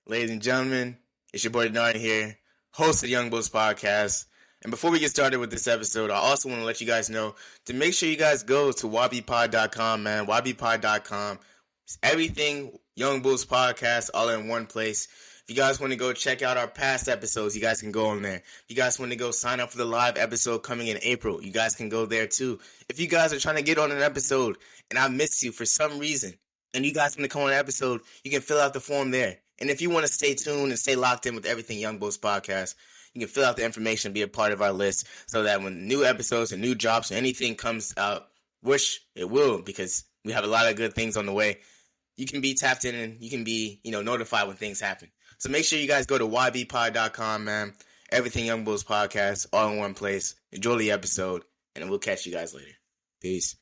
Ladies and gentlemen, it's your boy Dinari here, host of the Youngbouls Podcast. And before we get started with this episode, I also want to let you guys know to make sure you guys go to YBPod.com, man. YBPod.com. It's everything Youngbouls Podcast all in one place. If you guys want to go check out our past episodes, you guys can go on there. If you guys want to go sign up for the live episode coming in April, you guys can go there too. If you guys are trying to get on an episode and I missed you for some reason, and you guys want to come on an episode, you can fill out the form there. And if you want to stay tuned and stay locked in with everything Youngbouls Podcast, you can fill out the information and be a part of our list so that when new episodes and new drops or anything comes out, which it will because we have a lot of good things on the way, you can be tapped in and you can be, notified when things happen. So make sure you guys go to ybpod.com, man. Everything Youngbouls Podcast, all in one place. Enjoy the episode, and we'll catch you guys later. Peace.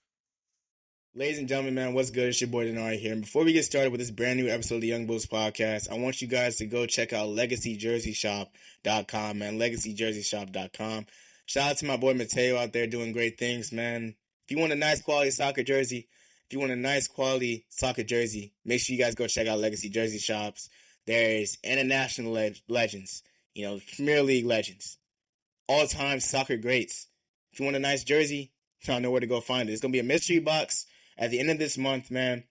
Ladies and gentlemen, man, what's good? It's your boy Dinari here. And before we get started with this brand new episode of the Youngbouls Podcast, I want you guys to go check out LegacyJerseyShop.com, man. LegacyJerseyShop.com. Shout out to my boy Mateo out there doing great things, man. If you want a nice quality soccer jersey, make sure you guys go check out Legacy Jersey Shops. There's international legends, Premier League legends, all-time soccer greats. If you want a nice jersey, y'all know where to go find it. It's going to be a mystery box at the end of this month, man.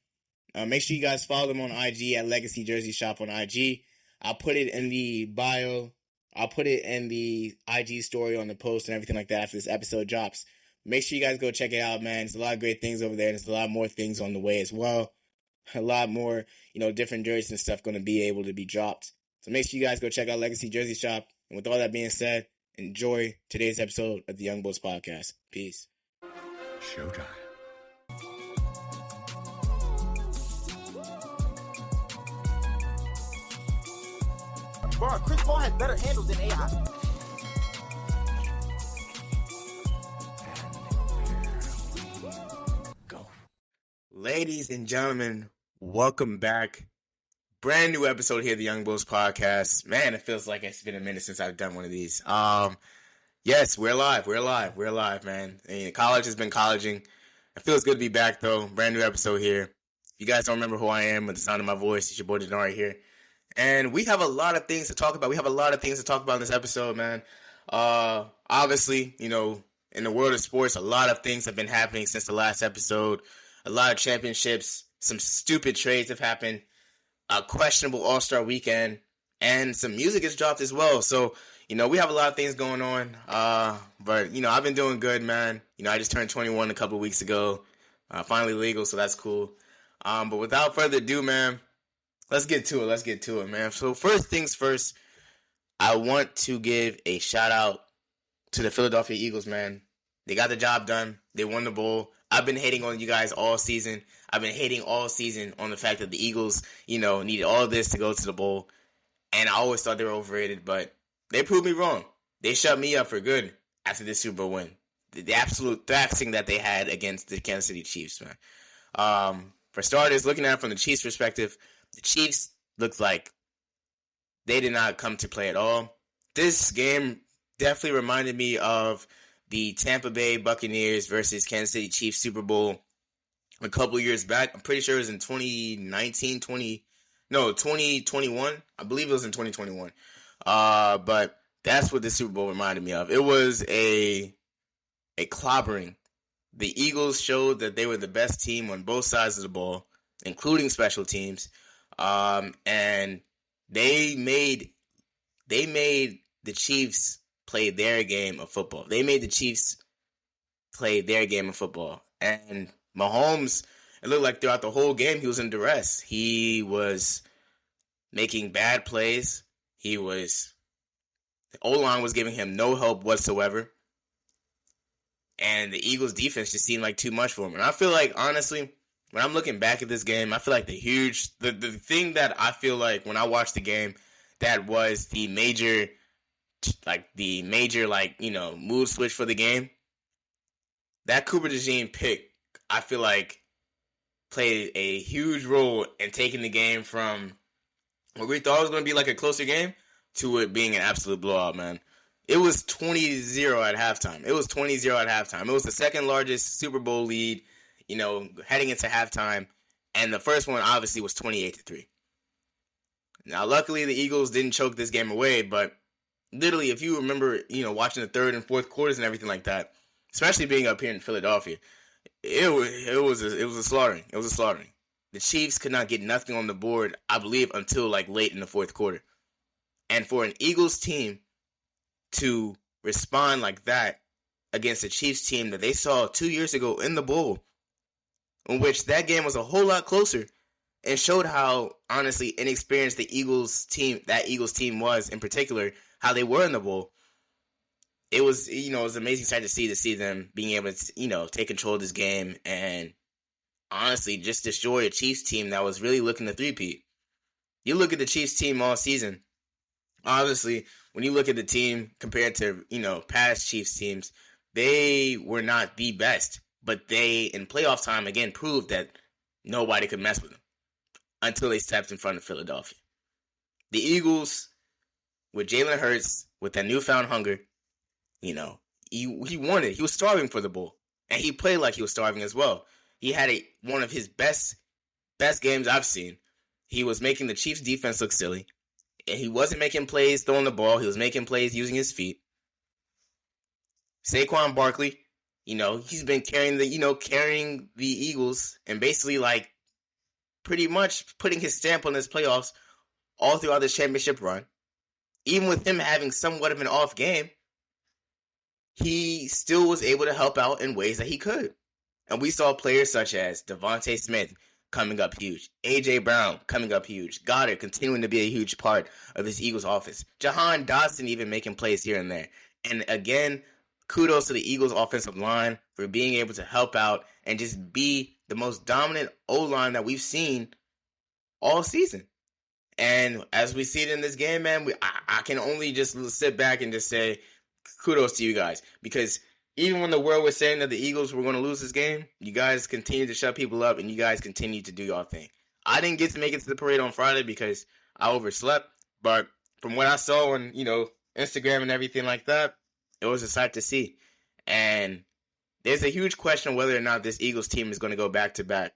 Make sure you guys follow them on IG at Legacy Jersey Shop on IG. I'll put it in the bio. I'll put it in the IG story on the post and everything like that after this episode drops. Make sure you guys go check it out, man. There's a lot of great things over there, and there's a lot more things on the way as well. A lot more, different jerseys and stuff going to be able to be dropped. So make sure you guys go check out Legacy Jersey Shop. And with all that being said, enjoy today's episode of the Youngbouls Podcast. Peace. Showtime. Bro, Chris Paul has better handles than AI. Ladies and gentlemen, welcome back. Brand new episode here, the Youngbouls Podcast. Man, it feels like it's been a minute since I've done one of these. Yes, we're live, man. College has been colleging. It feels good to be back, though. Brand new episode here. If you guys don't remember who I am with the sound of my voice, it's your boy Dinari here. And we have a lot of things to talk about. In this episode, man. Obviously, in the world of sports, a lot of things have been happening since the last episode. A lot of championships, some stupid trades have happened, a questionable All-Star weekend, and some music has dropped as well. So, we have a lot of things going on. But, I've been doing good, man. I just turned 21 a couple of weeks ago. Finally legal, so that's cool. But without further ado, man, let's get to it, man. So first things first, I want to give a shout out to the Philadelphia Eagles, man. They got the job done. They won the bowl. I've been hating on you guys all season. I've been hating all season on the fact that the Eagles, needed all of this to go to the bowl. And I always thought they were overrated, but they proved me wrong. They shut me up for good after this Super Bowl win. The absolute thrashing that they had against the Kansas City Chiefs, man. For starters, looking at it from the Chiefs' perspective, the Chiefs looked like they did not come to play at all. This game definitely reminded me of the Tampa Bay Buccaneers versus Kansas City Chiefs Super Bowl a couple years back. I'm pretty sure it was in 2021. I believe it was in 2021. But that's what the Super Bowl reminded me of. It was a clobbering. The Eagles showed that they were the best team on both sides of the ball, including special teams. And they made the Chiefs play their game of football. And Mahomes, it looked like throughout the whole game, he was in duress. He was making bad plays. The O-line was giving him no help whatsoever. And the Eagles defense just seemed like too much for him. And I feel like, honestly, when I'm looking back at this game, I feel like the thing that I feel like when I watched the game that was the major mood switch for the game, that Cooper DeJean pick, I feel like played a huge role in taking the game from what we thought was going to be like a closer game to it being an absolute blowout, man. It was 20-0 at halftime. It was the second largest Super Bowl lead, heading into halftime. And the first one, obviously, was 28-3. Now, luckily, the Eagles didn't choke this game away, but literally, if you remember, watching the third and fourth quarters and everything like that, especially being up here in Philadelphia, it was a slaughtering. It was a slaughtering. The Chiefs could not get nothing on the board, I believe, until like late in the fourth quarter. And for an Eagles team to respond like that against a Chiefs team that they saw 2 years ago in the bowl, in which that game was a whole lot closer, and showed how honestly inexperienced that Eagles team was in particular, how they were in the bowl. It was it was an amazing sight to see them being able to take control of this game and honestly just destroy a Chiefs team that was really looking to three-peat. You look at the Chiefs team all season. Obviously, when you look at the team compared to past Chiefs teams, they were not the best, but they in playoff time again proved that nobody could mess with them until they stepped in front of Philadelphia. The Eagles, with Jalen Hurts, with that newfound hunger, he wanted. He was starving for the bowl, and he played like he was starving as well. He had one of his best games I've seen. He was making the Chiefs defense look silly. And he wasn't making plays throwing the ball. He was making plays using his feet. Saquon Barkley, he's been carrying the Eagles and basically like pretty much putting his stamp on this playoffs all throughout this championship run. Even with him having somewhat of an off game, he still was able to help out in ways that he could. And we saw players such as Devontae Smith coming up huge, A.J. Brown coming up huge, Goddard continuing to be a huge part of this Eagles offense, Jahan Dotson even making plays here and there. And again, kudos to the Eagles offensive line for being able to help out and just be the most dominant O-line that we've seen all season. And as we see it in this game, man, I can only just sit back and just say kudos to you guys, because even when the world was saying that the Eagles were going to lose this game, you guys continued to shut people up and you guys continued to do your thing. I didn't get to make it to the parade on Friday because I overslept, but from what I saw on, Instagram and everything like that, it was a sight to see. And there's a huge question whether or not this Eagles team is going to go back-to-back.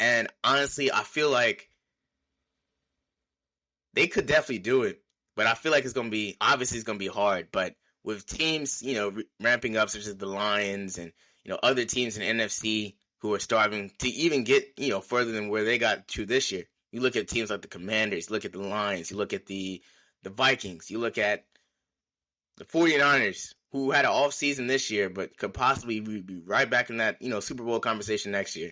And honestly, I feel like they could definitely do it, but I feel like it's going to be hard, but with teams, ramping up such as the Lions and, other teams in the NFC who are starving to even get, further than where they got to this year. You look at teams like the Commanders, you look at the Lions, you look at the Vikings, you look at the 49ers, who had an off season this year but could possibly be right back in that, Super Bowl conversation next year.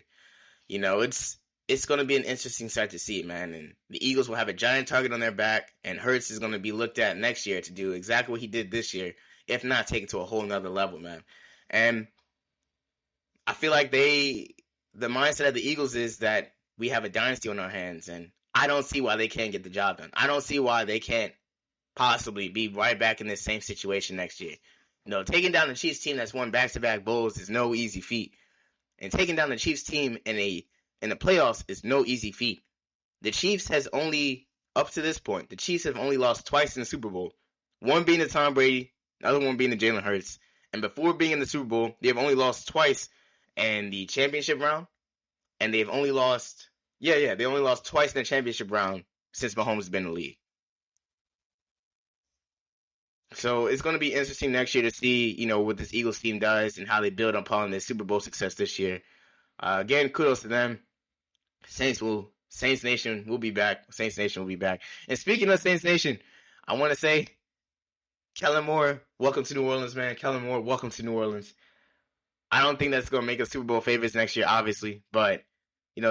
It's going to be an interesting sight to see, man. And the Eagles will have a giant target on their back, and Hurts is going to be looked at next year to do exactly what he did this year, if not take it to a whole nother level, man. And I feel like the mindset of the Eagles is that we have a dynasty on our hands, and I don't see why they can't get the job done. I don't see why they can't possibly be right back in this same situation next year. Taking down the Chiefs team that's won back-to-back bowls is no easy feat. And taking down the Chiefs team in the playoffs is no easy feat. The Chiefs has only, up to this point, the Chiefs have only lost twice in the Super Bowl. One being to Tom Brady, another one being to Jalen Hurts. And before being in the Super Bowl, they have only lost twice in the championship round. And they've only lost, they only lost twice in the championship round since Mahomes has been in the league. So it's going to be interesting next year to see, what this Eagles team does and how they build upon their Super Bowl success this year. Again, kudos to them. Saints Nation will be back. Saints Nation will be back. And speaking of Saints Nation, I want to say, Kellen Moore, welcome to New Orleans, man. Kellen Moore, welcome to New Orleans. I don't think that's going to make us Super Bowl favorites next year, obviously. But,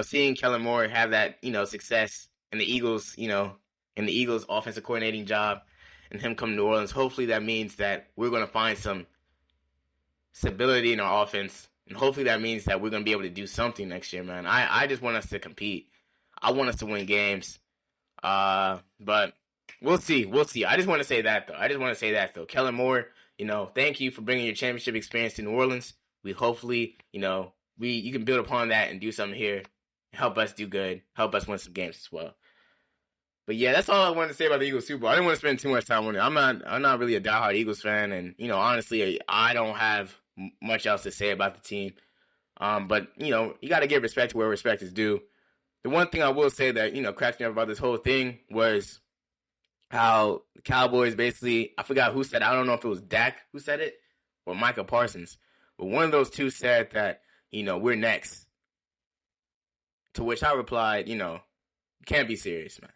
seeing Kellen Moore have that, success in the Eagles, offensive coordinating job and him come to New Orleans, hopefully that means that we're going to find some stability in our offense. And hopefully that means that we're going to be able to do something next year, man. I just want us to compete. I want us to win games. But we'll see. I just want to say that, though. Kellen Moore, thank you for bringing your championship experience to New Orleans. We hopefully, you can build upon that and do something here. Help us do good. Help us win some games as well. But yeah, that's all I wanted to say about the Eagles Super Bowl. I didn't want to spend too much time on it. I'm not really a diehard Eagles fan, and honestly, I don't have much else to say about the team. But you got to give respect to where respect is due. the one thing I will say that, cracks me up about this whole thing was how the Cowboys basically, I forgot who said it. I don't know if it was Dak who said it or Micah Parsons, but one of those two said that, we're next. To which I replied, you can't be serious, man.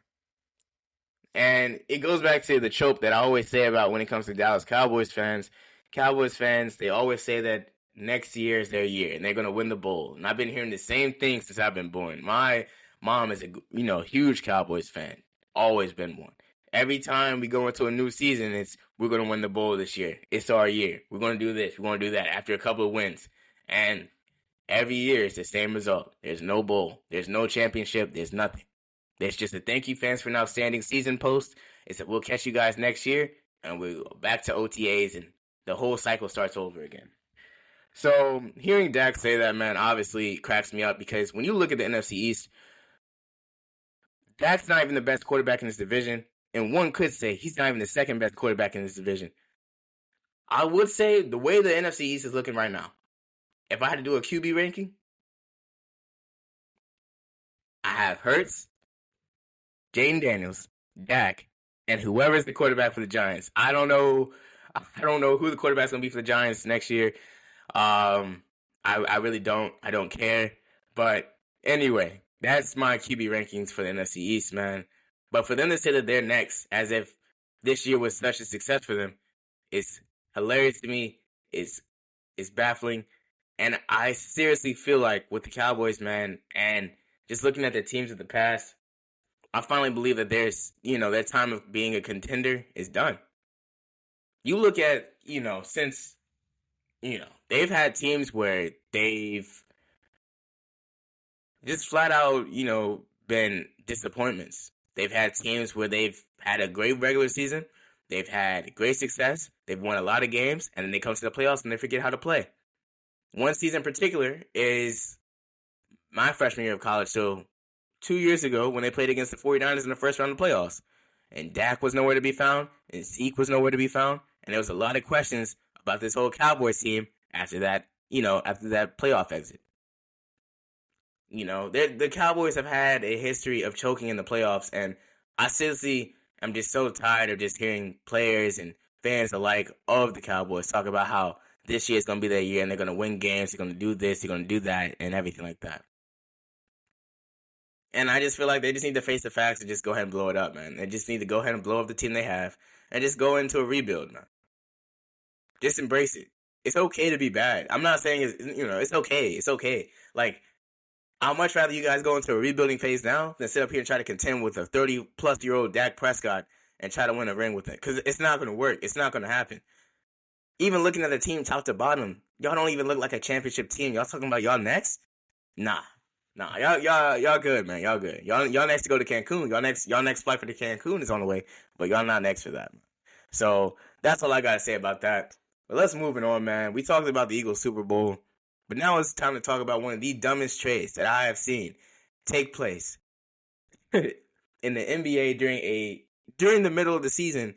And it goes back to the trope that I always say about when it comes to Dallas Cowboys fans. Cowboys fans, they always say that next year is their year and they're going to win the bowl. And I've been hearing the same thing since I've been born. My mom is a, huge Cowboys fan. Always been one. Every time we go into a new season, it's we're going to win the bowl this year. It's our year. We're going to do this. We're going to do that after a couple of wins. And every year it's the same result. There's no bowl. There's no championship. There's nothing. There's just a thank you fans for an outstanding season post. It's that we'll catch you guys next year. And we'll go back to OTAs and the whole cycle starts over again. So hearing Dak say that, man, obviously cracks me up because when you look at the NFC East, Dak's not even the best quarterback in this division. And one could say he's not even the second best quarterback in this division. I would say the way the NFC East is looking right now, if I had to do a QB ranking, I have Hurts, Jaden Daniels, Dak, and whoever's the quarterback for the Giants. I don't know who the quarterback's going to be for the Giants next year. I really don't. I don't care. But anyway, that's my QB rankings for the NFC East, man. But for them to say that they're next, as if this year was such a success for them, is hilarious to me. It's baffling. And I seriously feel like with the Cowboys, man, and just looking at the teams of the past, I finally believe that there's, their time of being a contender is done. You look at, since, they've had teams where they've just flat out, been disappointments. They've had teams where they've had a great regular season. They've had great success. They've won a lot of games. And then they come to the playoffs and they forget how to play. One season in particular is my freshman year of college. So 2 years ago when they played against the 49ers in the first round of the playoffs. And Dak was nowhere to be found. And Zeke was nowhere to be found. And there was a lot of questions about this whole Cowboys team after that playoff exit. The Cowboys have had a history of choking in the playoffs, and I seriously am just so tired of just hearing players and fans alike of the Cowboys talk about how this year is going to be their year and they're going to win games, they're going to do this, they're going to do that, and everything like that. And I just feel like they just need to face the facts and just go ahead and blow it up, man. They just need to go ahead and blow up the team they have and just go into a rebuild, man. Just embrace it. It's okay to be bad. I'm not saying it's okay. It's okay. Like, I'd much rather you guys go into a rebuilding phase now than sit up here and try to contend with a 30-plus-year-old Dak Prescott and try to win a ring with it. Because it's not going to work. It's not going to happen. Even looking at the team top to bottom, y'all don't even look like a championship team. Y'all talking about y'all next? Nah. Y'all good, man. Y'all good. Y'all next to go to Cancun. Y'all next flight for the Cancun is on the way. But y'all not next for that, man. So that's all I got to say about that. But let's move it on, man. We talked about the Eagles Super Bowl. But now it's time to talk about one of the dumbest trades that I have seen take place in the NBA during the middle of the season.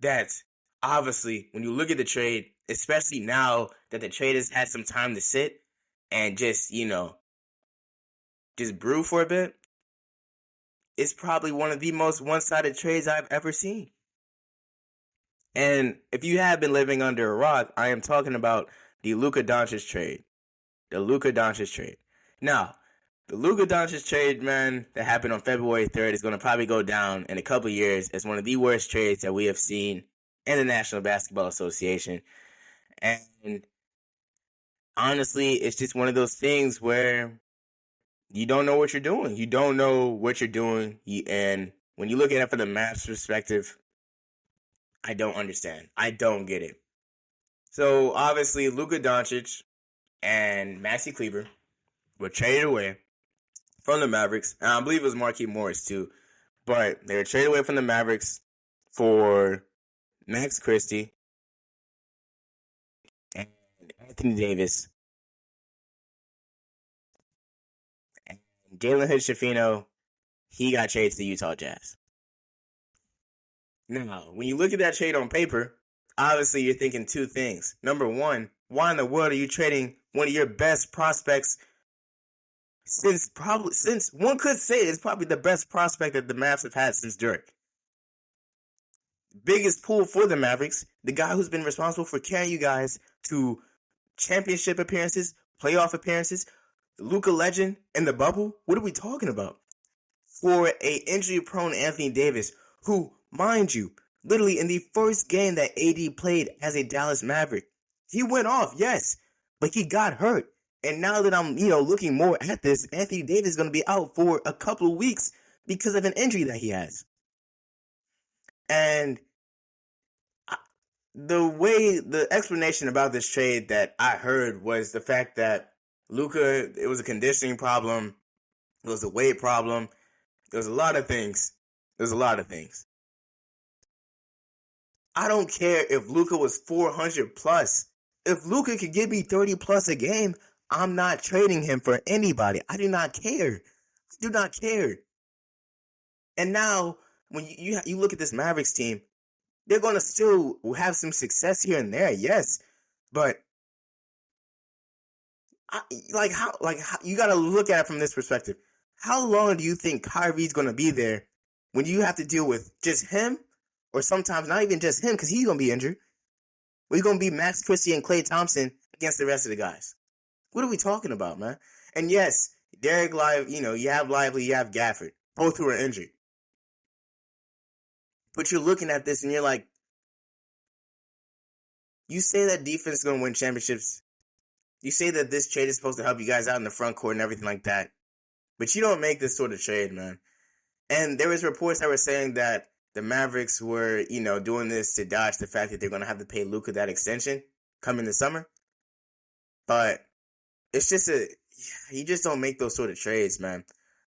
That obviously, when you look at the trade, especially now that the trade has had some time to sit and just brew for a bit, it's probably one of the most one-sided trades I've ever seen. And if you have been living under a rock, I am talking about the Luka Doncic trade. The Luka Doncic trade. Now, the Luka Doncic trade, man, that happened on February 3rd is going to probably go down in a couple of years as one of the worst trades that we have seen in the National Basketball Association. And honestly, it's just one of those things where you don't know what you're doing. You don't know what you're doing. And when you look at it from the Mavs perspective, I don't understand. I don't get it. So, obviously, Luka Doncic and Maxi Kleber were traded away from the Mavericks. And I believe it was Marquise Morris, too. But they were traded away from the Mavericks for Max Christie and Anthony Davis and Jalen Hood-Schifino. He got traded to the Utah Jazz. Now, when you look at that trade on paper, obviously you're thinking two things. Number one, why in the world are you trading one of your best prospects since one could say it's probably the best prospect that the Mavs have had since Dirk. Biggest pull for the Mavericks, the guy who's been responsible for carrying you guys to championship appearances, playoff appearances, Luka legend in the bubble. What are we talking about? For a injury-prone Anthony Davis, who, mind you, literally in the first game that AD played as a Dallas Maverick, he went off, yes, but he got hurt. And now that I'm, looking more at this, Anthony Davis is going to be out for a couple of weeks because of an injury that he has. And the explanation about this trade that I heard was the fact that Luka, it was a conditioning problem, it was a weight problem, there was a lot of things. I don't care if Luka was 400 plus. If Luka could give me 30 plus a game, I'm not trading him for anybody. I do not care. And now, when you look at this Mavericks team, they're going to still have some success here and there, yes. But, how you got to look at it from this perspective. How long do you think Kyrie's going to be there when you have to deal with just him? Or sometimes not even just him, because he's going to be injured. We're going to be Max Christie and Klay Thompson against the rest of the guys. What are we talking about, man? And yes, Derek you have Lively, you have Gafford, both who are injured. But you're looking at this and you're like, you say that defense is going to win championships. You say that this trade is supposed to help you guys out in the front court and everything like that. But you don't make this sort of trade, man. And there was reports that were saying that the Mavericks were, doing this to dodge the fact that they're going to have to pay Luka that extension coming this summer. But it's just you just don't make those sort of trades, man.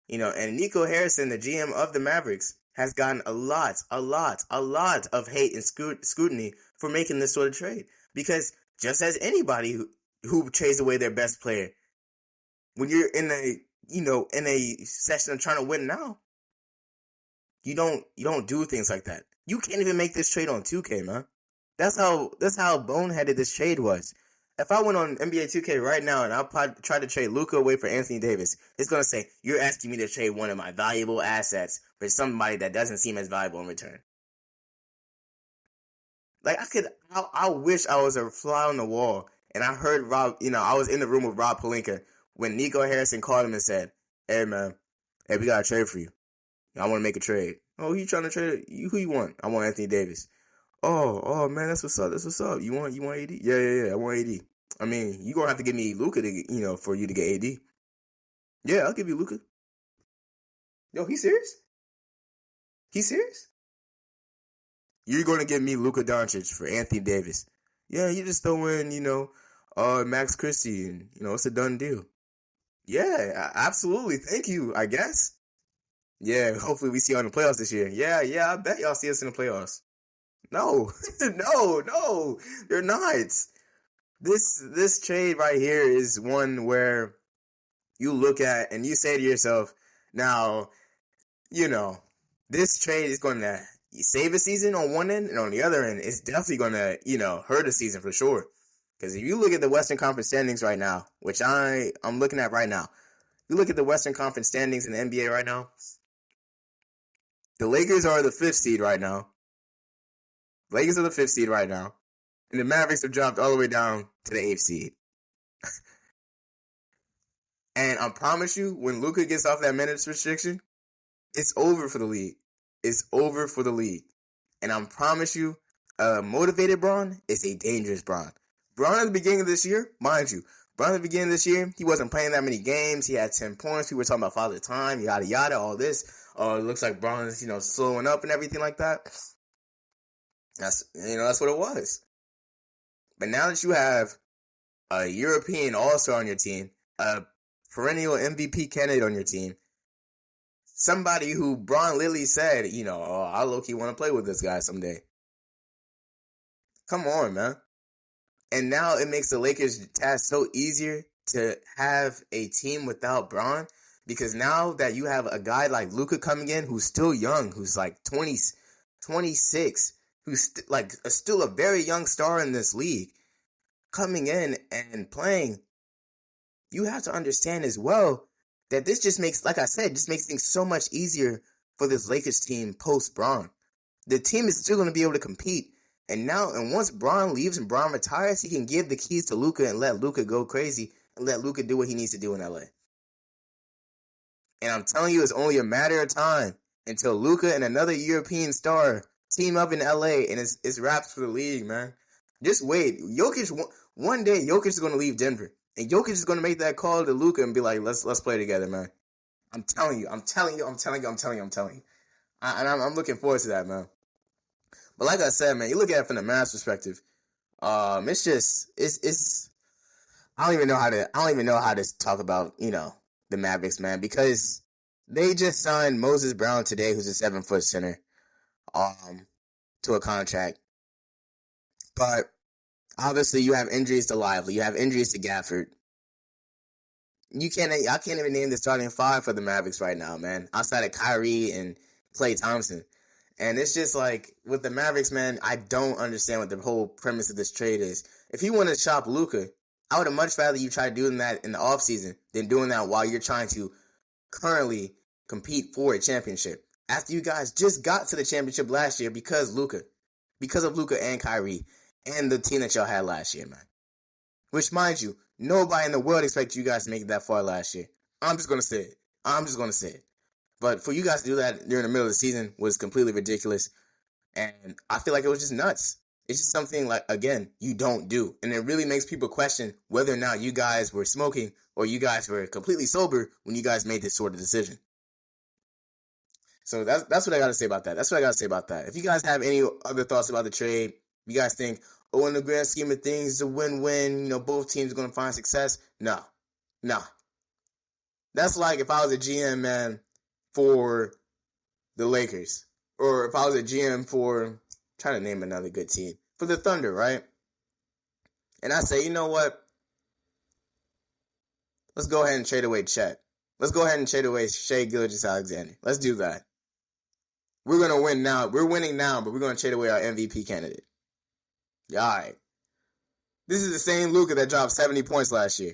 And Nico Harrison, the GM of the Mavericks, has gotten a lot of hate and scrutiny for making this sort of trade. Because just as anybody who trades away their best player, when you're in a session of trying to win now, you don't do things like that. You can't even make this trade on 2K, man. That's how boneheaded this trade was. If I went on NBA 2K right now and I tried to trade Luka away for Anthony Davis, it's going to say, you're asking me to trade one of my valuable assets for somebody that doesn't seem as valuable in return. I wish I was a fly on the wall and I heard Rob, I was in the room with Rob Pelinka when Nico Harrison called him and said, hey, man, we got a trade for you. I want to make a trade. Oh, you trying to trade? Who you want? I want Anthony Davis. Oh, man, that's what's up. You want AD? Yeah, I want AD. I mean, you gonna have to give me Luka to, for you to get AD. Yeah, I'll give you Luka. Yo, he serious? You're gonna give me Luka Doncic for Anthony Davis? Yeah, you just throw in, Max Christie, and it's a done deal. Yeah, absolutely. Thank you. I guess. Yeah, hopefully we see you in the playoffs this year. Yeah, I bet y'all see us in the playoffs. No, no, they're not. This trade right here is one where you look at and you say to yourself, now, this trade is going to save a season on one end, and on the other end, it's definitely going to, hurt a season for sure. Because if you look at the Western Conference standings right now, which I'm looking at right now, you look at the Western Conference standings in the NBA right now, the Lakers are the 5th seed right now. And the Mavericks have dropped all the way down to the 8th seed. And I promise you, when Luka gets off that minutes restriction, it's over for the league. And I promise you, a motivated Bron is a dangerous Bron. Bron at the beginning of this year, mind you, he wasn't playing that many games. He had 10 points. We were talking about Father Time, yada, yada, all this. It looks like Bron is, slowing up and everything like that. That's what it was. But now that you have a European All-Star on your team, a perennial MVP candidate on your team, somebody who Bron Lilly said, I low-key want to play with this guy someday. Come on, man. And now it makes the Lakers' task so easier to have a team without Bron, because now that you have a guy like Luka coming in who's still young, who's like 26, who's still a very young star in this league, coming in and playing, you have to understand as well that this just makes, like I said, just makes things so much easier for this Lakers team post Bron. The team is still going to be able to compete. And once Bron leaves and Bron retires, he can give the keys to Luka and let Luka go crazy and let Luka do what he needs to do in LA. And I'm telling you, it's only a matter of time until Luka and another European star team up in LA and it's wraps for the league, man. Just wait. One day, Jokic is going to leave Denver. And Jokic is going to make that call to Luka and be like, let's play together, man. I'm telling you. And I'm looking forward to that, man. But like I said, man, you look at it from the Mavs perspective. It's I don't even know how to talk about, the Mavericks, man, because they just signed Moses Brown today, who's a 7-foot center, to a contract. But obviously you have injuries to Lively, you have injuries to Gafford. I can't even name the starting five for the Mavericks right now, man, outside of Kyrie and Klay Thompson. And it's just like, with the Mavericks, man, I don't understand what the whole premise of this trade is. If you want to shop Luka, I would have much rather you try doing that in the offseason than doing that while you're trying to currently compete for a championship. After you guys just got to the championship last year because of Luka and Kyrie and the team that y'all had last year, man. Which, mind you, nobody in the world expected you guys to make it that far last year. I'm just going to say it. But for you guys to do that during the middle of the season was completely ridiculous. And I feel like it was just nuts. It's just something like, again, you don't do. And it really makes people question whether or not you guys were smoking or you guys were completely sober when you guys made this sort of decision. So that's what I got to say about that. If you guys have any other thoughts about the trade, you guys think, in the grand scheme of things, it's a win-win, both teams are going to find success. No. That's like if I was a GM, man, for the Lakers, or if I was a GM for, trying to name another good team, for the Thunder, right? And I say, you know what? Let's go ahead and trade away Chet. Let's go ahead and trade away Shai Gilgeous-Alexander. Let's do that. We're going to win now. We're winning now, but we're going to trade away our MVP candidate. All right. This is the same Luka that dropped 70 points last year.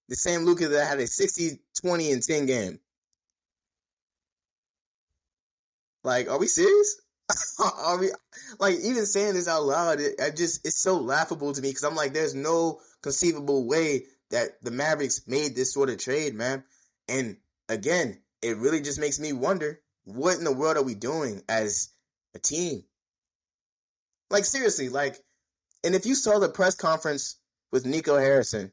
The same Luka that had a 60, 20, and 10 game. Like, are we serious? Are we, like, even saying this out loud, it's so laughable to me because I'm like, there's no conceivable way that the Mavericks made this sort of trade, man. And again, it really just makes me wonder, what in the world are we doing as a team? Like, seriously, and if you saw the press conference with Nico Harrison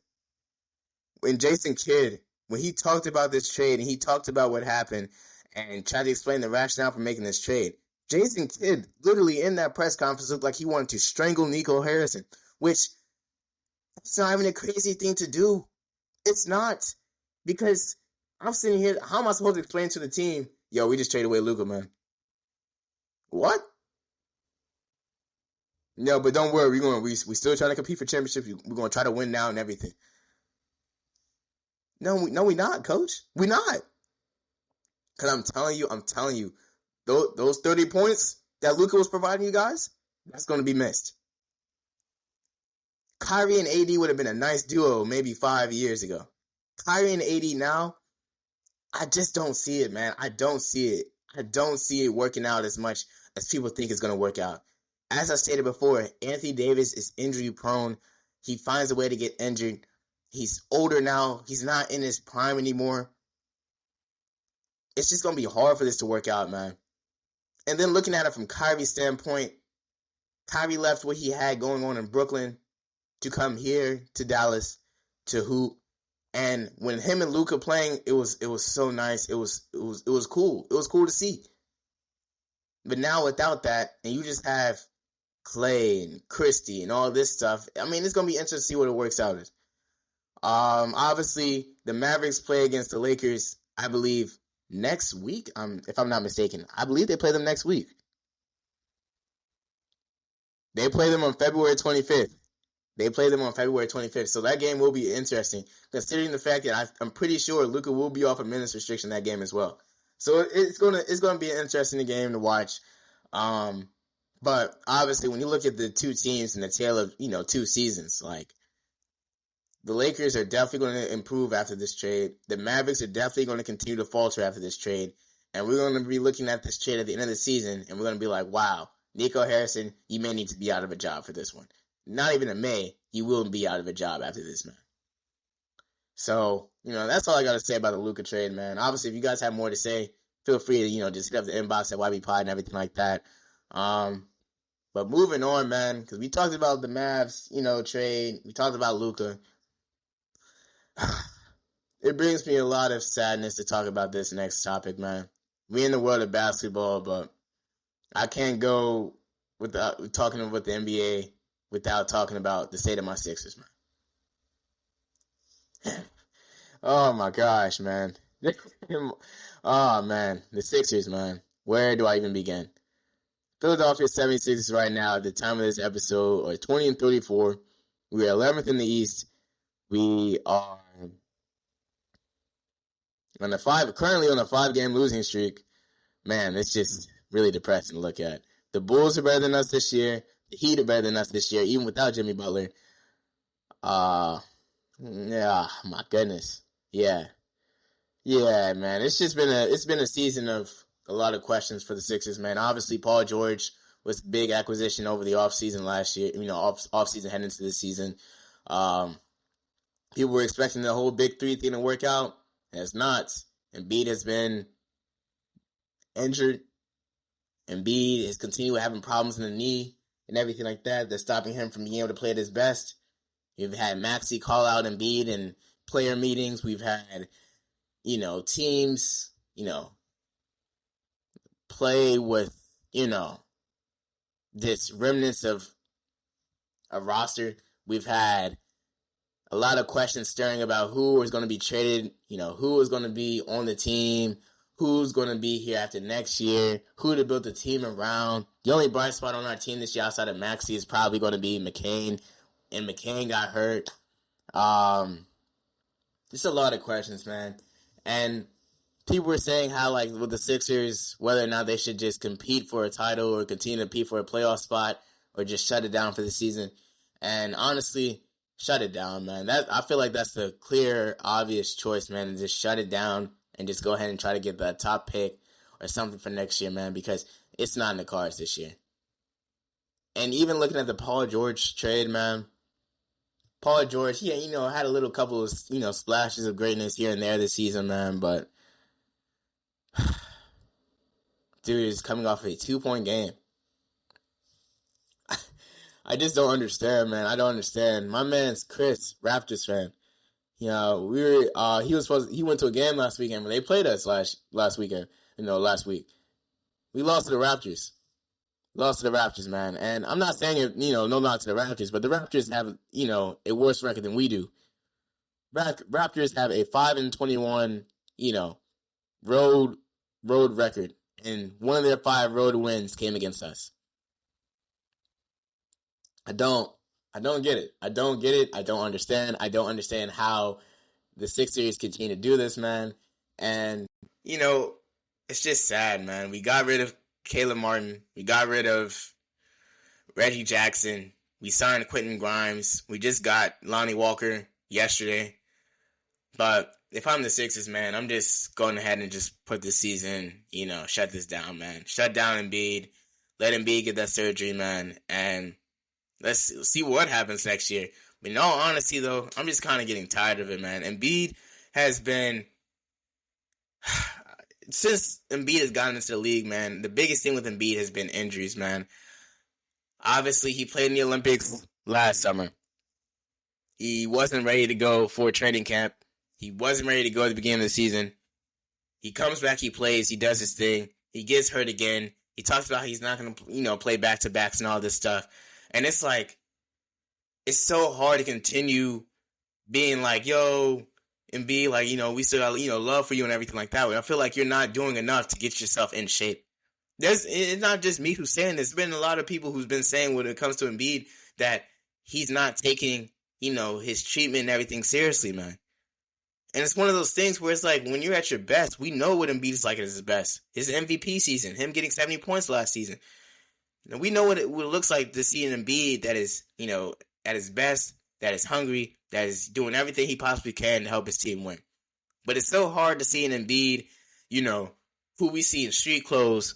and Jason Kidd, when he talked about this trade and he talked about what happened and tried to explain the rationale for making this trade, Jason Kidd literally in that press conference looked like he wanted to strangle Nico Harrison, which it's not even a crazy thing to do. It's not. Because I'm sitting here, how am I supposed to explain to the team, yo, we just traded away Luka, man? What? No, but don't worry, we still trying to compete for championships. We're going to try to win now and everything. No, we're not, coach. We're not. Because I'm telling you, those 30 points that Luka was providing you guys, that's going to be missed. Kyrie and AD would have been a nice duo maybe 5 years ago. Kyrie and AD now, I just don't see it, man. I don't see it. I don't see it working out as much as people think it's going to work out. As I stated before, Anthony Davis is injury prone. He finds a way to get injured. He's older now. He's not in his prime anymore. It's just going to be hard for this to work out, man. And then looking at it from Kyrie's standpoint, Kyrie left what he had going on in Brooklyn to come here to Dallas to hoop. And when him and Luka playing, it was so nice. It was cool. It was cool to see. But now without that, and you just have Klay and Christie and all this stuff, I mean, it's going to be interesting to see what it works out as. Obviously, the Mavericks play against the Lakers, I believe, next week, if I'm not mistaken. I believe they play them next week. They play them on February 25th. So that game will be interesting, considering the fact that I'm pretty sure Luka will be off a minutes restriction that game as well. So it's gonna be an interesting game to watch. But obviously, when you look at the two teams in the tail of 2 seasons, like the Lakers are definitely going to improve after this trade. The Mavericks are definitely going to continue to falter after this trade. And we're going to be looking at this trade at the end of the season, and we're going to be like, wow, Nico Harrison, you may need to be out of a job for this one. Not even a may, you will be out of a job after this, man. So, that's all I got to say about the Luka trade, man. Obviously, if you guys have more to say, feel free to, just hit up the inbox at YB and everything like that. But moving on, man, because we talked about the Mavs, trade. We talked about Luka. It brings me a lot of sadness to talk about this next topic, man. We in the world of basketball, but I can't go without talking about the NBA without talking about the state of my Sixers, man. Oh, my gosh, man. Oh, man. The Sixers, man. Where do I even begin? Philadelphia 76ers right now at the time of this episode are 20-34. We are 11th in the East. We are currently on a 5-game losing streak. Man, it's just really depressing to look at. The Bulls are better than us this year. The Heat are better than us this year, even without Jimmy Butler. Yeah, my goodness. Yeah, man. It's been a season of a lot of questions for the Sixers, man. Obviously, Paul George was a big acquisition over the offseason last year. Offseason heading into this season. People were expecting the whole big three thing to work out. And it's not. Embiid has been injured. Embiid is continuing having problems in the knee and everything like that. That's stopping him from being able to play at his best. We've had Maxey call out Embiid in player meetings. We've had, teams, play with, this remnants of a roster. We've had a lot of questions stirring about who is going to be traded, who is going to be on the team, who's going to be here after next year, who to build the team around. The only bright spot on our team this year outside of Maxey is probably going to be McCain, and McCain got hurt. Just a lot of questions, man. And people were saying how, with the Sixers, whether or not they should just compete for a title or continue to compete for a playoff spot or just shut it down for the season. And honestly, shut it down, man. I feel like that's the clear, obvious choice, man, to just shut it down and just go ahead and try to get that top pick or something for next year, man, because it's not in the cards this year. And even looking at the Paul George trade, man, Paul George, he, had a little couple of, splashes of greatness here and there this season, man, but dude is coming off a 2-point game. I just don't understand, man. I don't understand. My man's Chris, Raptors fan. He went to a game last weekend when they played us last weekend. Last week. We lost to the Raptors. Lost to the Raptors, man. And I'm not saying it, no knock to the Raptors, but the Raptors have, a worse record than we do. Raptors have a 5-21, road record, and one of their 5 road wins came against us. I don't get it. I don't get it. I don't understand. I don't understand how the Sixers continue to do this, man. And, it's just sad, man. We got rid of Caleb Martin. We got rid of Reggie Jackson. We signed Quentin Grimes. We just got Lonnie Walker yesterday. But if I'm the Sixers, man, I'm just going ahead and just put this season, shut this down, man. Shut down Embiid. Let Embiid get that surgery, man. And let's see what happens next year. But in all honesty, though, I'm just kind of getting tired of it, man. Embiid has been... Since Embiid has gotten into the league, man, the biggest thing with Embiid has been injuries, man. Obviously, he played in the Olympics last summer. He wasn't ready to go for training camp. He wasn't ready to go at the beginning of the season. He comes back, he plays, he does his thing. He gets hurt again. He talks about how he's not going to, play back-to-backs and all this stuff. And it's like, it's so hard to continue being like, yo, Embiid, we still got, love for you and everything like that. I feel like you're not doing enough to get yourself in shape. It's not just me who's saying this. There's been a lot of people who's been saying when it comes to Embiid that he's not taking, his treatment and everything seriously, man. And it's one of those things where it's like, when you're at your best, we know what Embiid is like at his best. His MVP season, him getting 70 points last season. And we know what it looks like to see an Embiid that is, at his best, that is hungry, that is doing everything he possibly can to help his team win. But it's so hard to see an Embiid, who we see in street clothes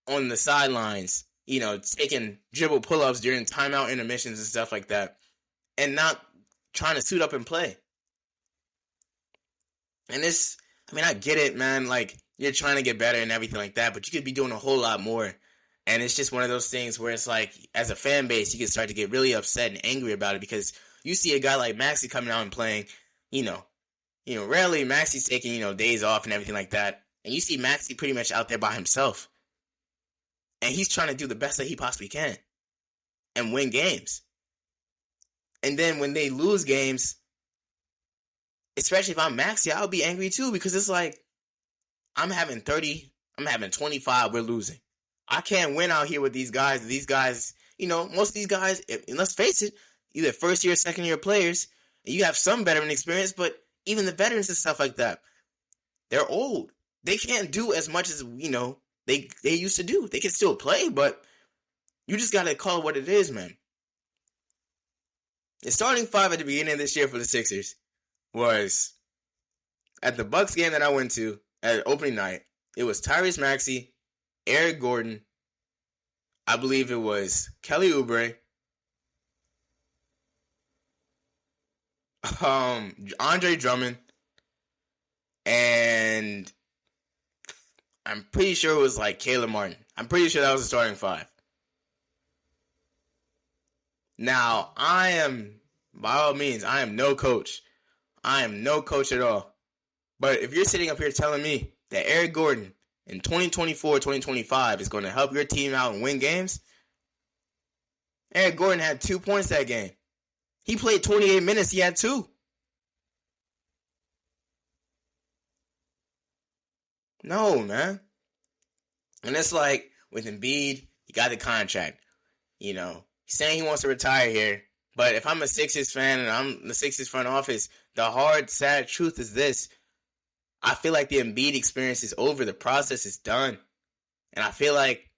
on the sidelines, taking dribble pull-ups during timeout intermissions and stuff like that, and not trying to suit up and play. And I get it, man. Like, you're trying to get better and everything like that, but you could be doing a whole lot more. And it's just one of those things where it's like, as a fan base, you can start to get really upset and angry about it because you see a guy like Maxey coming out and playing, rarely Maxey's taking, days off and everything like that. And you see Maxey pretty much out there by himself. And he's trying to do the best that he possibly can and win games. And then when they lose games, especially if I'm Maxey, I'll be angry too because it's like, I'm having 30, I'm having 25, we're losing. I can't win out here with these guys. These guys, most of these guys, and let's face it, either first year or second year players, and you have some veteran experience, but even the veterans and stuff like that, they're old. They can't do as much as, they used to do. They can still play, but you just got to call it what it is, man. The starting five at the beginning of this year for the Sixers was, at the Bucks game that I went to at opening night, it was Tyrese Maxey, Eric Gordon, I believe it was Kelly Oubre, Andre Drummond, and I'm pretty sure it was like Caleb Martin. I'm pretty sure that was the starting five. Now, by all means, I am no coach. I am no coach at all. But if you're sitting up here telling me that Eric Gordon in 2024, 2025 is going to help your team out and win games, Eric Gordon had 2 points that game. He played 28 minutes. He had 2. No, man. And it's like, with Embiid, he got the contract. He's saying he wants to retire here. But if I'm a Sixers fan and I'm the Sixers front office, the hard, sad truth is this. I feel like the Embiid experience is over. The process is done. And I feel like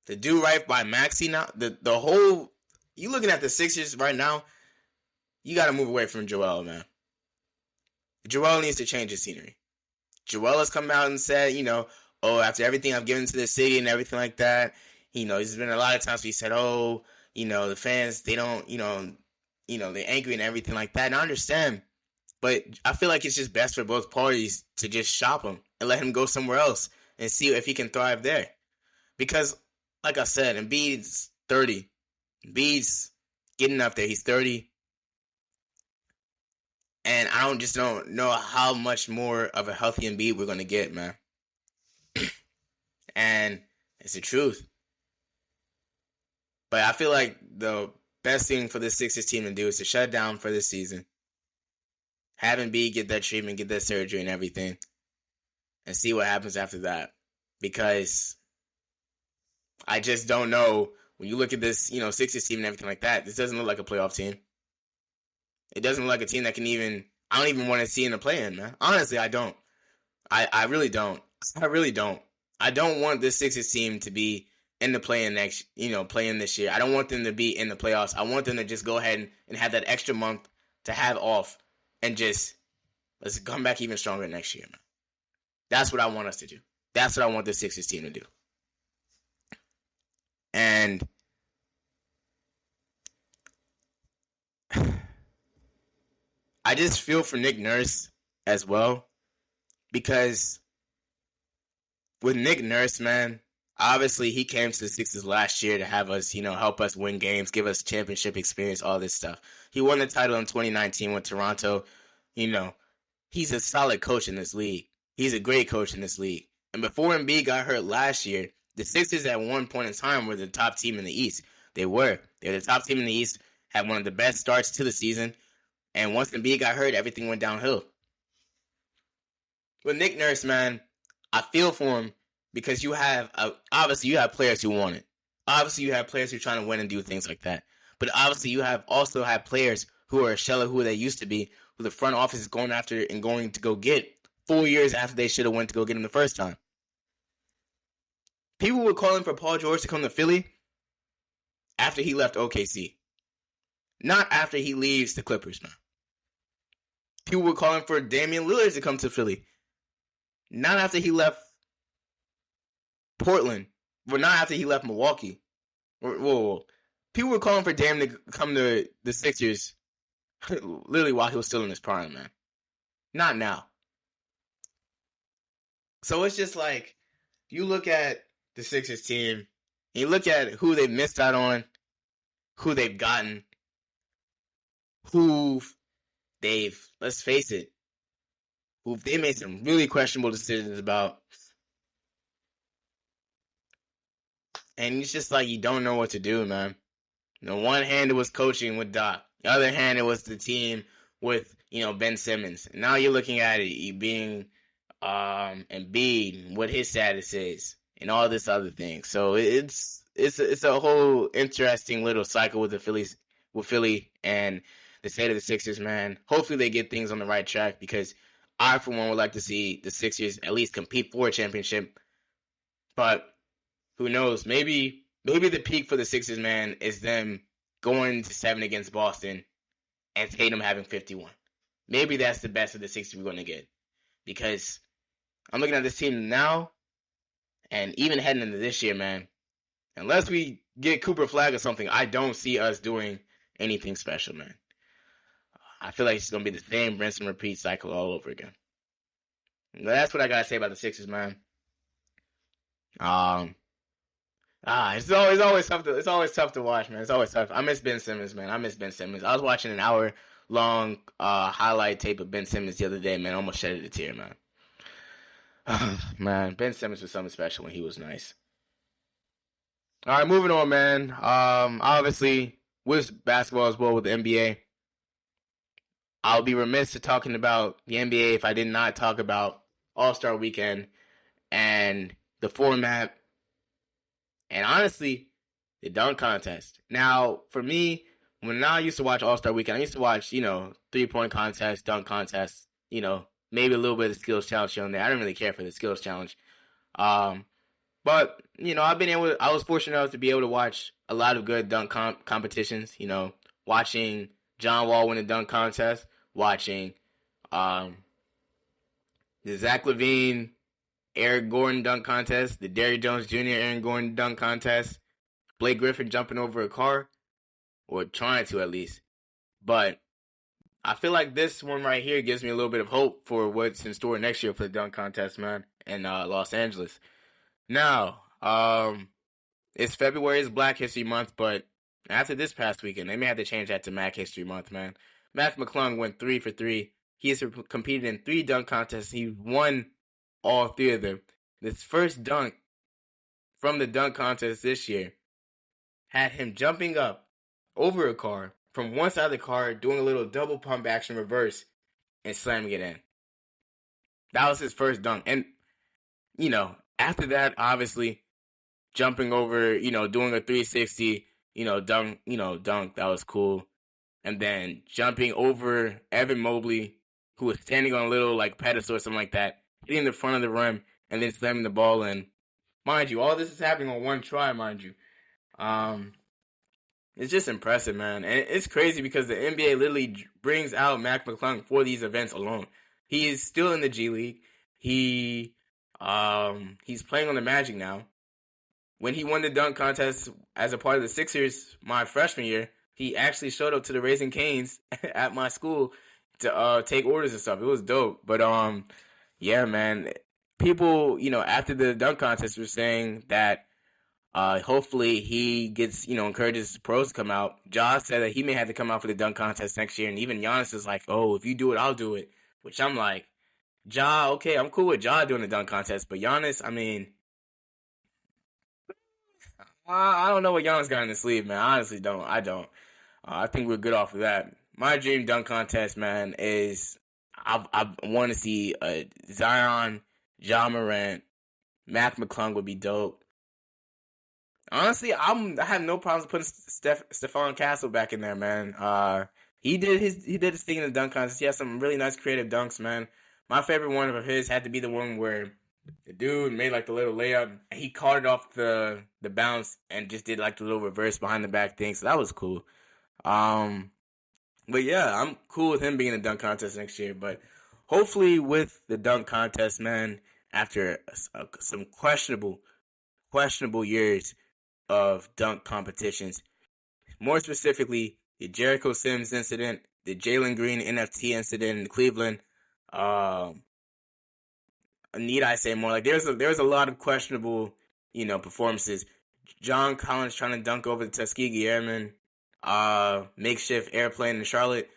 to do right by Maxey now, you looking at the Sixers right now, you got to move away from Joel, man. Joel needs to change his scenery. Joel has come out and said, after everything I've given to the city and everything like that, there's been a lot of times where he said, the fans, they don't, they're angry and everything like that. And I understand. But I feel like it's just best for both parties to just shop him and let him go somewhere else and see if he can thrive there. Because, like I said, Embiid's 30. Embiid's getting up there. He's 30. And I don't know how much more of a healthy Embiid we're going to get, man. And it's the truth. But I feel like the best thing for the Sixers team to do is to shut down for this season. Have Embiid get that treatment, get that surgery and everything. And see what happens after that. Because I just don't know. When you look at this, Sixers team and everything like that, this doesn't look like a playoff team. It doesn't look like a team that can I don't even want to see in the play-in, man. Honestly, I don't. I really don't. I really don't. I don't want this Sixers team to be in the play-in play-in this year. I don't want them to be in the playoffs. I want them to just go ahead and have that extra month to have off and just let's come back even stronger next year, man. That's what I want us to do. That's what I want the Sixers team to do. And I just feel for Nick Nurse as well, because with Nick Nurse, man, obviously he came to the Sixers last year to have us, help us win games, give us championship experience, all this stuff. He won the title in 2019 with Toronto. He's a solid coach in this league. He's a great coach in this league. And before Embiid got hurt last year, the Sixers at one point in time were the top team in the East. They're the top team in the East, had one of the best starts to the season. And once Embiid got hurt, everything went downhill. With Nick Nurse, man, I feel for him because obviously you have players who want it. Obviously you have players who are trying to win and do things like that. But obviously you also have players who are a shell of who they used to be, who the front office is going after and going to go get 4 years after they should have went to go get him the first time. People were calling for Paul George to come to Philly after he left OKC. Not after he leaves the Clippers, man. People were calling for Damian Lillard to come to Philly. Not after he left Portland. Well, not after he left Milwaukee. Whoa. People were calling for Dame to come to the Sixers literally while he was still in his prime, man. Not now. So it's just like, you look at the Sixers team, and you look at who they've missed out on, who they've gotten, let's face it, who they made some really questionable decisions about. And it's just like, you don't know what to do, man. On the one hand, it was coaching with Doc. The other hand, it was the team with, Ben Simmons. And now you're looking at it being Embiid, what his status is, and all this other thing. So it's a whole interesting little cycle with Philly and the state of the Sixers, man. Hopefully they get things on the right track, because I, for one, would like to see the Sixers at least compete for a championship. But who knows? Maybe the peak for the Sixers, man, is them going to 7 against Boston and Tatum having 51. Maybe that's the best of the Sixers we're going to get. Because I'm looking at this team now, and even heading into this year, man, unless we get Cooper Flag or something, I don't see us doing anything special, man. I feel like it's going to be the same rinse and repeat cycle all over again. That's what I got to say about the Sixers, man. It's always tough to watch, man. It's always tough. I miss Ben Simmons, man. I was watching an hour-long highlight tape of Ben Simmons the other day, man. I almost shedded a tear, man. Man, Ben Simmons was something special when he was nice. All right, moving on, man. Obviously, wish basketball as well with the NBA. I'll be remiss to talking about the NBA if I did not talk about All-Star Weekend and the format. And honestly, the dunk contest. Now, for me, when I used to watch All-Star Weekend, I used to watch, three-point contest, dunk contest, maybe a little bit of the skills challenge here and there. I didn't really care for the skills challenge. But, I was fortunate enough to be able to watch a lot of good dunk competitions, watching John Wall win a dunk contest, watching the Zach LaVine Eric Gordon dunk contest, the Derrick Jones Jr. Aaron Gordon dunk contest, Blake Griffin jumping over a car, or trying to at least. But I feel like this one right here gives me a little bit of hope for what's in store next year for the dunk contest, man, in Los Angeles. Now, it's February, it's Black History Month, but after this past weekend, they may have to change that to Mac History Month, man. Mac McClung went 3 for 3. He has competed in 3 dunk contests. He won all 3 of them. This first dunk from the dunk contest this year had him jumping up over a car from one side of the car, doing a little double pump action reverse, and slamming it in. That was his first dunk. And, after that, obviously, jumping over, doing a 360, dunk, that was cool. And then jumping over Evan Mobley, who was standing on a little, pedestal or something like that, hitting the front of the rim, and then slamming the ball in. Mind you, all this is happening on one try, mind you. It's just impressive, man. And it's crazy because the NBA literally brings out Mac McClung for these events alone. He is still in the G League. He's playing on the Magic now. When he won the dunk contest as a part of the Sixers my freshman year, he actually showed up to the Raising Cane's at my school to take orders and stuff. It was dope. But yeah, man. People, after the dunk contest were saying that hopefully he gets, encourages the pros to come out. Ja said that he may have to come out for the dunk contest next year. And even Giannis is like, oh, if you do it, I'll do it. Which I'm like, Ja, okay, I'm cool with Ja doing the dunk contest. But Giannis, I don't know what Giannis got in his sleeve, man. I honestly don't. I don't. I think we're good off of that. My dream dunk contest, man, is I want to see Zion, Ja Morant, Mac McClung would be dope. Honestly, I have no problems putting Stephon Castle back in there, man. He did his thing in the dunk contest. He has some really nice creative dunks, man. My favorite one of his had to be the one where the dude made the little layup. And he caught it off the bounce and just did the little reverse behind the back thing. So that was cool. But yeah, I'm cool with him being in the dunk contest next year. But hopefully, with the dunk contest, man, after some questionable years of dunk competitions, more specifically, the Jericho Sims incident, the Jalen Green NFT incident in Cleveland. Um, need I say more? Like there's a lot of questionable, performances. John Collins trying to dunk over the Tuskegee Airmen, makeshift airplane in Charlotte.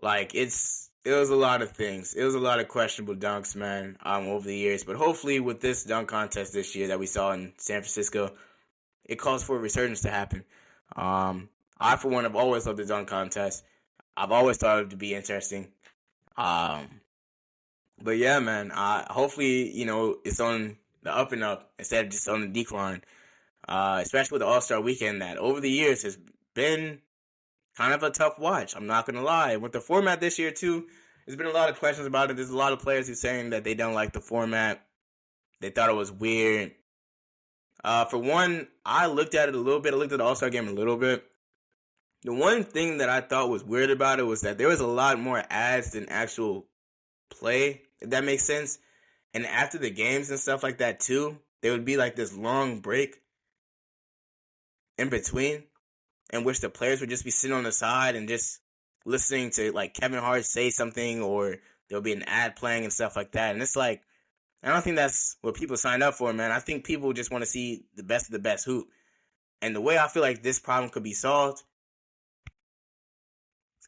Like it was a lot of things. It was a lot of questionable dunks, man, over the years. But hopefully with this dunk contest this year that we saw in San Francisco, it calls for a resurgence to happen. I for one have always loved the dunk contest. I've always thought it to be interesting. But yeah, man, hopefully, it's on the up and up instead of just on the decline. Especially with the All-Star weekend that over the years has been kind of a tough watch. I'm not going to lie. With the format this year, too, there's been a lot of questions about it. There's a lot of players who are saying that they don't like the format. They thought it was weird. For one, I looked at it a little bit. I looked at the All-Star game a little bit. The one thing that I thought was weird about it was that there was a lot more ads than actual play, if that makes sense. And after the games and stuff like that, too, there would be like this long break in between in which the players would just be sitting on the side and just listening to like Kevin Hart say something, or there'll be an ad playing and stuff like that. And it's like, I don't think that's what people signed up for, man. I think people just want to see the best of the best hoop. And the way I feel like this problem could be solved,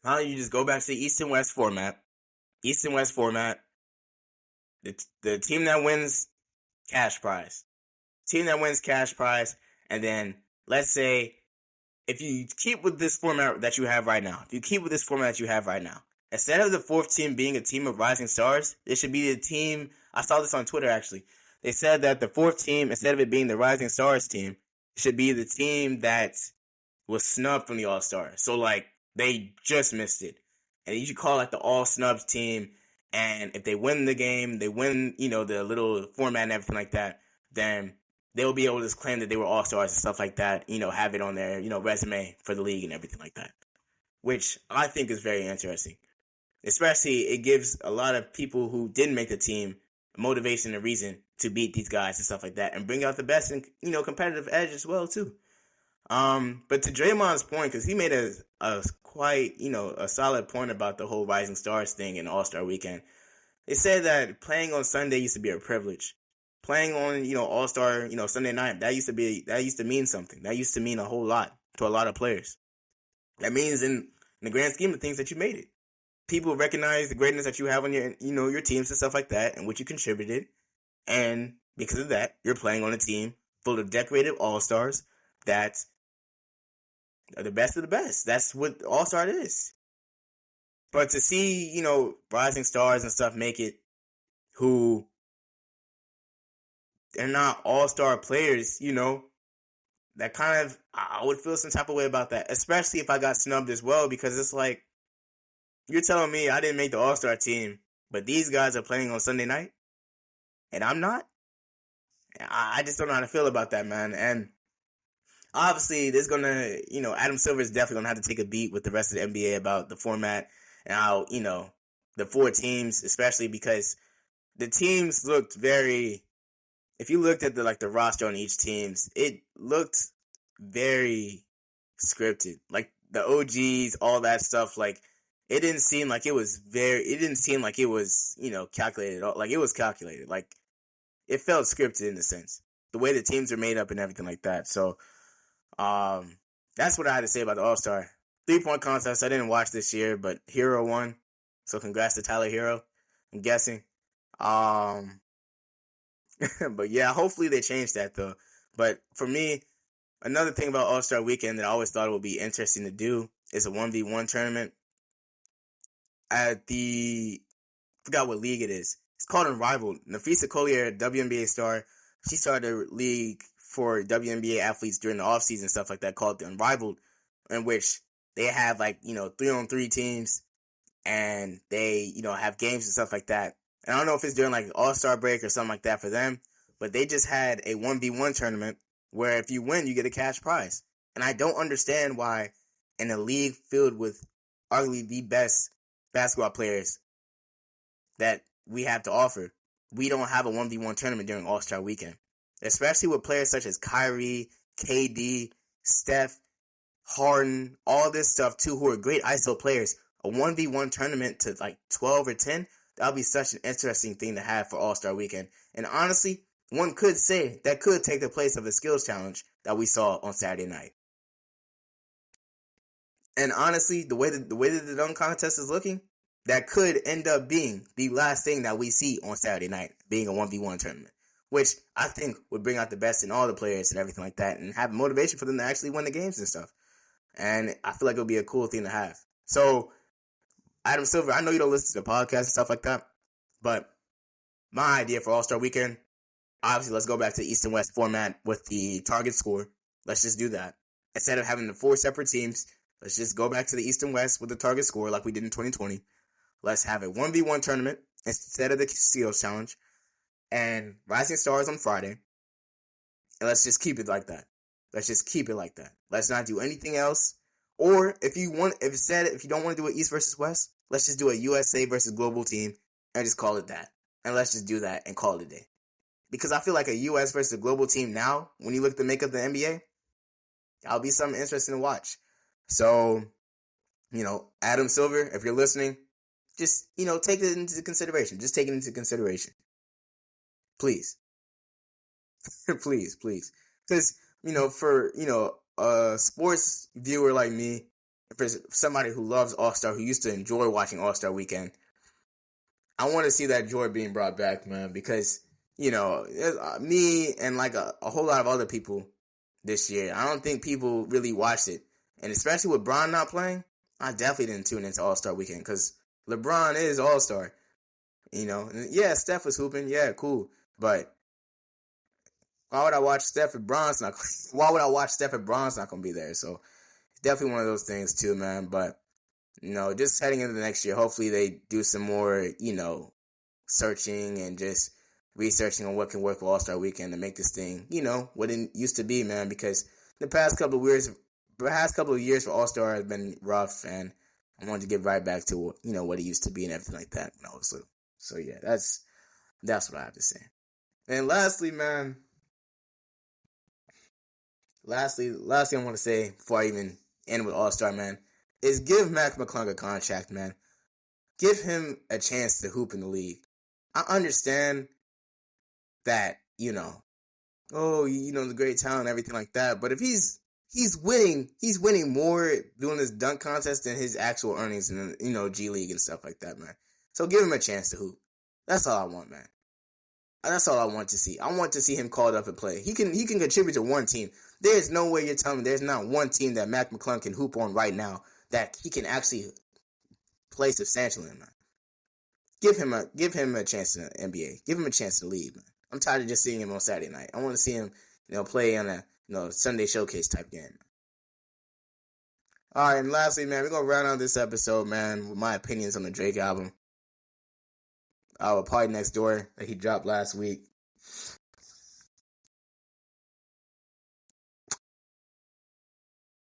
how don't you just go back to the East and West format? East and West format. The team that wins, cash prize. Team that wins, cash prize. And then let's say if you keep with this format that you have right now, instead of the fourth team being a team of rising stars, it should be the team. I saw this on Twitter, actually. They said that the fourth team, instead of it being the rising stars team, should be the team that was snubbed from the All-Star. So, like, they just missed it. And you should call it the all-snubs team. And if they win the game, they win, the little format and everything like that, then they'll be able to claim that they were all-stars and stuff like that, have it on their, resume for the league and everything like that, which I think is very interesting. Especially, it gives a lot of people who didn't make the team motivation and reason to beat these guys and stuff like that and bring out the best and, competitive edge as well, too. But to Draymond's point, because he made a quite, a solid point about the whole Rising Stars thing in All-Star Weekend. They said that playing on Sunday used to be a privilege. Playing on, All-Star, Sunday night, that used to mean something. That used to mean a whole lot to a lot of players. That means in the grand scheme of things that you made it. People recognize the greatness that you have on your, your teams and stuff like that and what you contributed. And because of that, you're playing on a team full of decorated All-Stars that are the best of the best. That's what All-Star is. But to see, rising stars and stuff make it who they're not all-star players, that kind of, I would feel some type of way about that, especially if I got snubbed as well, because it's like, you're telling me I didn't make the All-Star team, but these guys are playing on Sunday night, and I'm not? I just don't know how to feel about that, man. And obviously, there's going to, Adam Silver is definitely going to have to take a beat with the rest of the NBA about the format and how, the four teams, especially because the teams looked very, if you looked at the roster on each teams, it looked very scripted. Like the OGs, all that stuff, it didn't seem like it was calculated. Like it was calculated. Like it felt scripted in a sense. The way the teams are made up and everything like that. So, that's what I had to say about the All-Star 3-point contest. I didn't watch this year, but Hero won. So congrats to Tyler Hero, I'm guessing. But yeah, hopefully they change that though. But for me, another thing about All-Star Weekend that I always thought it would be interesting to do is a 1v1 tournament at I forgot what league it is. It's called Unrivaled. Nafisa Collier, WNBA star, she started a league for WNBA athletes during the offseason and stuff like that called the Unrivaled, in which they have 3-on-3 teams and they, have games and stuff like that. And I don't know if it's during All-Star break or something like that for them, but they just had a 1v1 tournament where if you win, you get a cash prize. And I don't understand why in a league filled with arguably the best basketball players that we have to offer, we don't have a 1v1 tournament during All-Star Weekend. Especially with players such as Kyrie, KD, Steph, Harden, all this stuff too, who are great ISO players. A 1v1 tournament to like 12 or 10, that would be such an interesting thing to have for All-Star Weekend. And honestly, one could say that could take the place of the skills challenge that we saw on Saturday night. And honestly, the way that the dunk contest is looking, that could end up being the last thing that we see on Saturday night, being a 1v1 tournament, which I think would bring out the best in all the players and everything like that, and have motivation for them to actually win the games and stuff. And I feel like it would be a cool thing to have. So, Adam Silver, I know you don't listen to the podcast and stuff like that, but my idea for All-Star Weekend, obviously, let's go back to the East and West format with the target score. Let's just do that. Instead of having the 4 separate teams, let's just go back to the East and West with the target score like we did in 2020. Let's have a 1v1 tournament instead of the skills challenge, and Rising Stars on Friday. And let's just keep it like that. Let's just keep it like that. Let's not do anything else. Or if you don't want to do an East versus West, let's just do a USA versus global team and just call it that. And let's just do that and call it a day. Because I feel like a US versus a global team now, when you look at the makeup of the NBA, that'll be something interesting to watch. So, Adam Silver, if you're listening, just, take it into consideration. Just take it into consideration. Please. Please. Because, for, a sports viewer like me, for somebody who loves All-Star, who used to enjoy watching All-Star Weekend, I want to see that joy being brought back, man, because, me and like a whole lot of other people this year, I don't think people really watched it. And especially with Bron not playing, I definitely didn't tune into All-Star Weekend because LeBron is All-Star. Yeah, Steph was hooping. Yeah, cool. But why would I watch Steph if Bron's not going to be there? So it's definitely one of those things too, man. But, just heading into the next year, hopefully they do some more, searching and just researching on what can work for All-Star Weekend to make this thing, what it used to be, man. Because the past couple of years for All-Star has been rough, and I wanted to get right back to, what it used to be and everything like that when I was little. So yeah, that's what I have to say. And lastly, man, lastly I want to say before I even end with All-Star, man, is give McClung a contract, man. Give him a chance to hoop in the league. I understand that, the great talent and everything like that, but if he's winning more doing this dunk contest than his actual earnings in the, G League and stuff like that, man. So give him a chance to hoop. That's all I want, man. That's all I want to see. I want to see him called up and play. He can contribute to one team. There's no way you're telling me there's not one team that McClung can hoop on right now that he can actually play substantially in, man. Give him a chance in the NBA. Give him a chance in the league, man. I'm tired of just seeing him on Saturday night. I want to see him, play on a Sunday showcase type game. All right, and lastly, man, we're gonna round out this episode, man, with my opinions on the Drake album. Party Next Door that he dropped last week.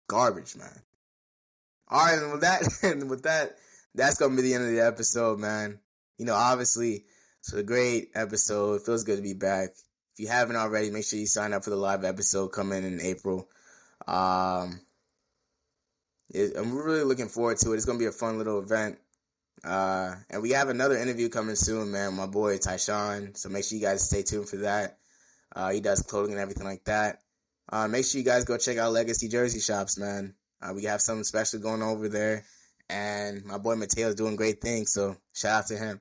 Garbage, man. All right, and with that, that's gonna be the end of the episode, man. Obviously, it's a great episode. It feels good to be back. If you haven't already, make sure you sign up for the live episode coming in April. I'm really looking forward to it. It's gonna be a fun little event. And we have another interview coming soon, man. My boy Tyshawn. So make sure you guys stay tuned for that. He does clothing and everything like that. Make sure you guys go check out Legacy Jersey Shops, man. We have something special going over there. And my boy Mateo's doing great things. So shout out to him.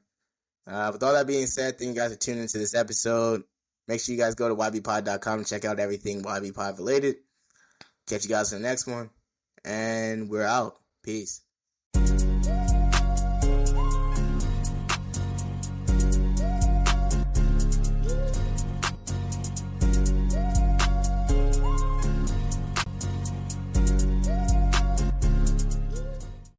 With all that being said, thank you guys for tuning into this episode. Make sure you guys go to ybpod.com and check out everything YB Pod related. Catch you guys in the next one. And we're out. Peace.